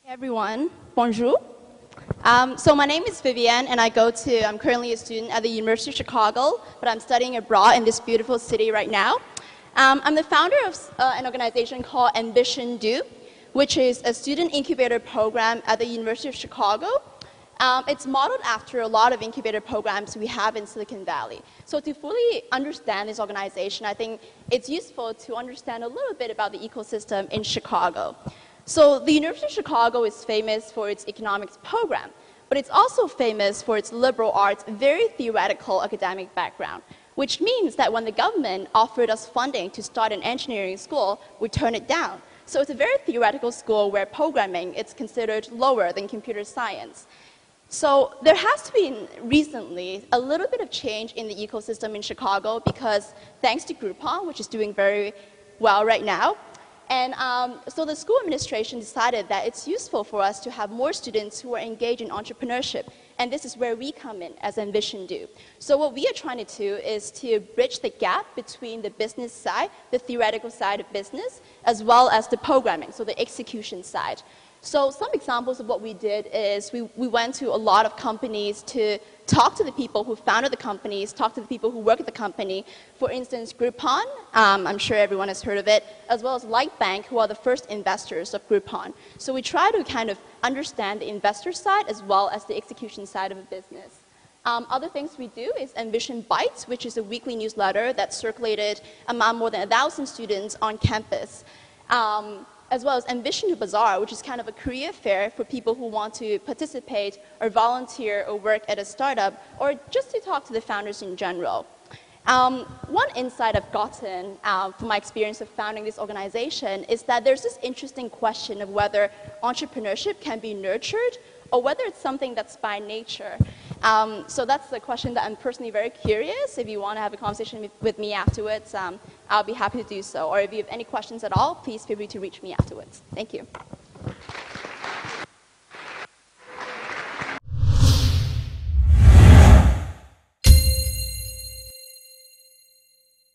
Hey everyone, bonjour. So my name is Vivien, and I'm currently a student at the University of Chicago, but I'm studying abroad in this beautiful city right now. I'm the founder of an organization called EnvisionDo, which is a student incubator program at the University of Chicago. It's modeled after a lot of incubator programs we have in Silicon Valley. So to fully understand this organization, I think it's useful to understand a little bit about the ecosystem in Chicago. So the University of Chicago is famous for its economics program, but it's also famous for its liberal arts, very theoretical academic background, which means that when the government offered us funding to start an engineering school, we turned it down. So it's a very theoretical school where programming is considered lower than computer science. So there has been recently a little bit of change in the ecosystem in Chicago because thanks to Groupon, which is doing very well right now, and so the school administration decided that it's useful for us to have more students who are engaged in entrepreneurship. And this is where we come in as EnvisionDo. So what we are trying to do is to bridge the gap between the business side, the theoretical side of business, as well as the programming, so the execution side. So some examples of what we did is we went to a lot of companies to talk to the people who founded the companies, talk to the people who work at the company. For instance, Groupon, I'm sure everyone has heard of it, as well as Lightbank, who are the first investors of Groupon. So we try to kind of understand the investor side as well as the execution side of a business. Other things we do is Envision Bites, which is a weekly newsletter that circulated among more than 1,000 students on campus. As well as EnvisionDo Bazaar, which is kind of a career fair for people who want to participate or volunteer or work at a startup, or just to talk to the founders in general. One insight I've gotten from my experience of founding this organization is that there's this interesting question of whether entrepreneurship can be nurtured or whether it's something that's by nature. So that's the question that I'm personally very curious. If you want to have a conversation with me afterwards, I'll be happy to do so. Or if you have any questions at all, please feel free to reach me afterwards. Thank you.